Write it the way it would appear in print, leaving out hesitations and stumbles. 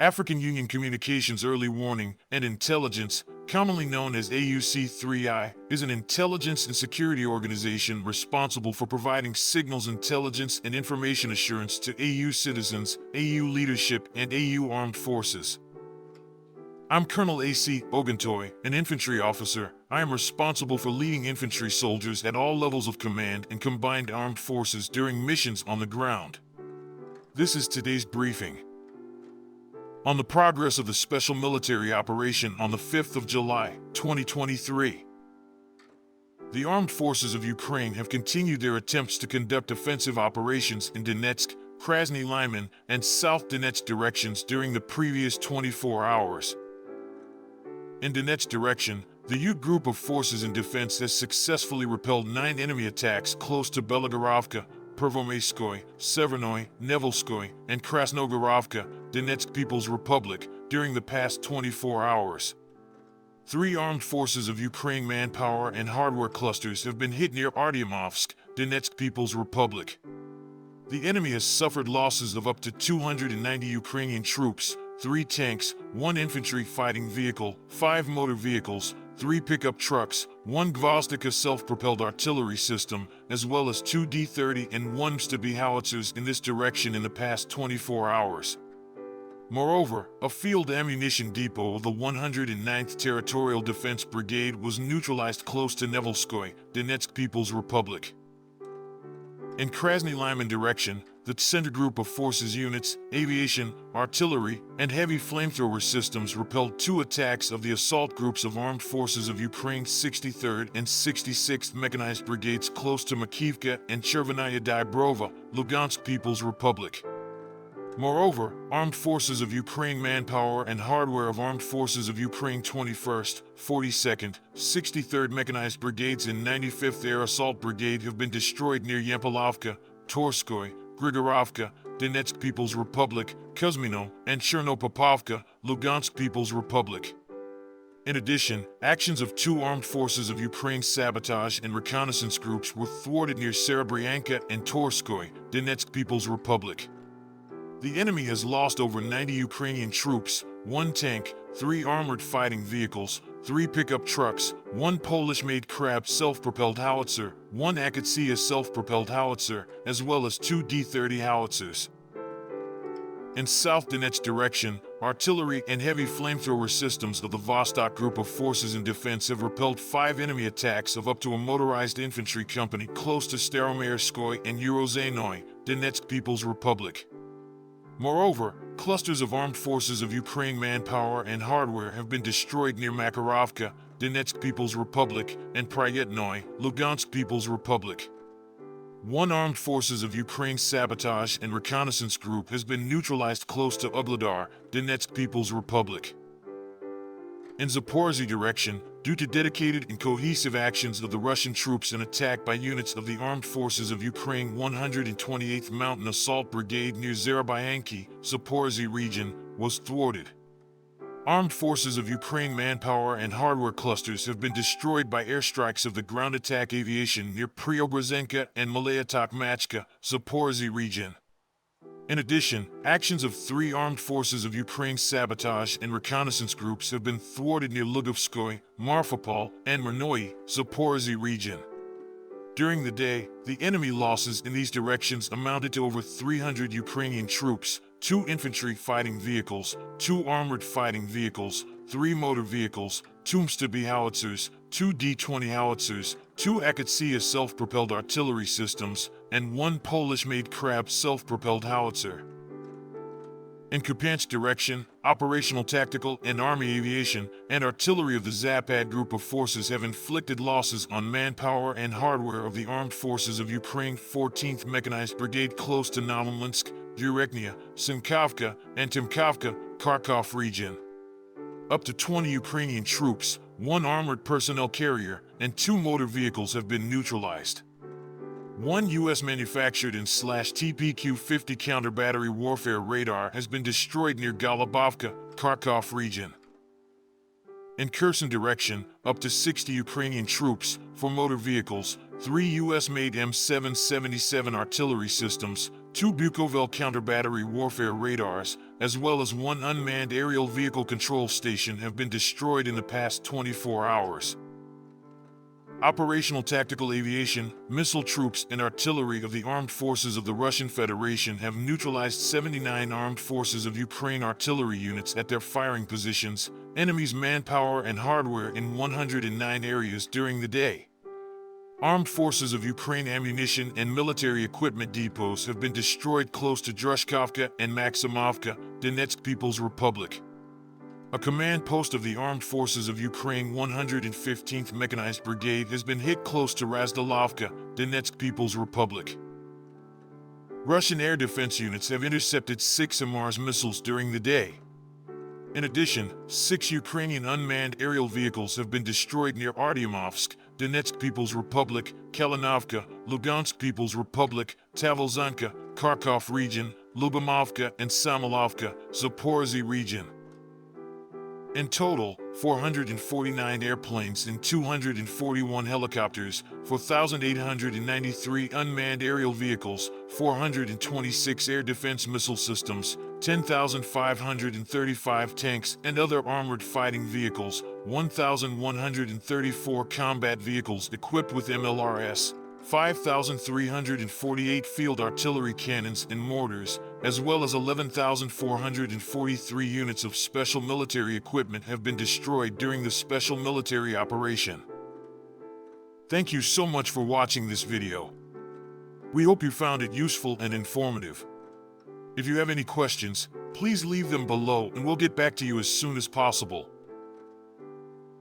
African Union Communications Early Warning and Intelligence, commonly known as AUC3I, is an intelligence and security organization responsible for providing signals intelligence and information assurance to AU citizens, AU leadership, and AU armed forces. I'm Colonel A.C. Oguntoye, an infantry officer. I am responsible for leading infantry soldiers at all levels of command and combined armed forces during missions on the ground. This is today's briefing. On the progress of the special military operation on the 5th of July, 2023. The armed forces of Ukraine have continued their attempts to conduct offensive operations in Donetsk, Krasny Lyman, and South Donetsk directions during the previous 24 hours. In Donetsk direction, the U Group of Forces in Defense has successfully repelled 9 enemy attacks close to Belogorovka, Pervomaiskoye, Severnoye, Nevelskoye, and Krasnogorovka, Donetsk People's Republic, during the past 24 hours. 3 armed forces of Ukraine manpower and hardware clusters have been hit near Artyomovsk, Donetsk People's Republic. The enemy has suffered losses of up to 290 Ukrainian troops, 3 tanks, 1 infantry fighting vehicle, 5 motor vehicles, 3 pickup trucks, 1 Gvozdika self-propelled artillery system, as well as 2 D-30 and 1 Stubby howitzers in this direction in the past 24 hours. Moreover, a field ammunition depot of the 109th Territorial Defense Brigade was neutralized close to Nevelskoye, Donetsk People's Republic. In Krasny Lyman direction, the center group of forces units, aviation, artillery, and heavy flamethrower systems repelled 2 attacks of the assault groups of armed forces of Ukraine's 63rd and 66th Mechanized Brigades close to Makivka and Chervenaya Dybrova, Lugansk People's Republic. Moreover, armed forces of Ukraine manpower and hardware of armed forces of Ukraine 21st, 42nd, 63rd Mechanized Brigades and 95th Air Assault Brigade have been destroyed near Yampolovka, Torskoye, Grigorovka, Donetsk People's Republic, Kuzmino, and Chernopopovka, Lugansk People's Republic. In addition, actions of 2 armed forces of Ukraine's sabotage and reconnaissance groups were thwarted near Serebryanka and Torskoye, Donetsk People's Republic. The enemy has lost over 90 Ukrainian troops, 1 tank, 3 armored fighting vehicles, 3 pickup trucks, 1 Polish-made Krab self-propelled howitzer, 1 Akatsia self-propelled howitzer, as well as 2 D-30 howitzers. In South Donetsk direction, artillery and heavy flamethrower systems of the Vostok Group of Forces in Defense have repelled 5 enemy attacks of up to a motorized infantry company close to Staromayerskoye and Urozhenoye, Donetsk People's Republic. Moreover, clusters of armed forces of Ukraine manpower and hardware have been destroyed near Makarovka, Donetsk People's Republic, and Pryetnoye, Lugansk People's Republic. 1 armed forces of Ukraine's sabotage and reconnaissance group has been neutralized close to Ugledar, Donetsk People's Republic. In Zaporizhzhia direction, due to dedicated and cohesive actions of the Russian troops and attack by units of the armed forces of Ukraine 128th Mountain Assault Brigade near Zerabyanki, Zaporizhzhia region, was thwarted. Armed forces of Ukraine manpower and hardware clusters have been destroyed by airstrikes of the ground attack aviation near Preobrazhenka and Malaya Tokmachka, Zaporizhzhia region. In addition, actions of 3 armed forces of Ukraine's sabotage and reconnaissance groups have been thwarted near Lugovskoye, Marfapol, and Mernoye, Zaporizhzhia region. During the day, the enemy losses in these directions amounted to over 300 Ukrainian troops, 2 infantry fighting vehicles, 2 armored fighting vehicles, 3 motor vehicles, 2 Stubby howitzers, 2 D-20 howitzers, 2 Akatsia self-propelled artillery systems, and 1 Polish-made Krab self-propelled howitzer. In Kupiansk direction, operational tactical and army aviation and artillery of the Zapad Group of Forces have inflicted losses on manpower and hardware of the armed forces of Ukraine 14th Mechanized Brigade close to Novominsk, Urechnia, Simkovka, and Timkovka, Kharkov region. Up to 20 Ukrainian troops, 1 armored personnel carrier, and 2 motor vehicles have been neutralized. 1 U.S. manufactured and /TPQ-50 counter-battery warfare radar has been destroyed near Golubovka, Kharkov region. In Kherson direction, up to 60 Ukrainian troops, 4 motor vehicles, 3 U.S.-made M777 artillery systems, 2 Bukovel counter-battery warfare radars, as well as one unmanned aerial vehicle control station have been destroyed in the past 24 hours. Operational tactical aviation, missile troops, and artillery of the armed forces of the Russian Federation have neutralized 79 armed forces of Ukraine artillery units at their firing positions, enemy's manpower and hardware in 109 areas during the day. Armed forces of Ukraine ammunition and military equipment depots have been destroyed close to Drushkovka and Maximovka, Donetsk People's Republic. A command post of the Armed Forces of Ukraine 115th Mechanized Brigade has been hit close to Razdalovka, Donetsk People's Republic. Russian air defense units have intercepted 6 HIMARS missiles during the day. In addition, 6 Ukrainian unmanned aerial vehicles have been destroyed near Artyomovsk, Donetsk People's Republic, Kalinovka, Lugansk People's Republic, Tavolzhanka, Kharkov region, Lubamovka, and Samolovka, Zaporizhzhia region. In total, 449 airplanes and 241 helicopters, 4,893 unmanned aerial vehicles, 426 air defense missile systems, 10,535 tanks and other armored fighting vehicles, 1,134 combat vehicles equipped with MLRS, 5,348 field artillery cannons and mortars, as well as 11,443 units of special military equipment have been destroyed during the special military operation. Thank you so much for watching this video. We hope you found it useful and informative. If you have any questions, please leave them below and we'll get back to you as soon as possible.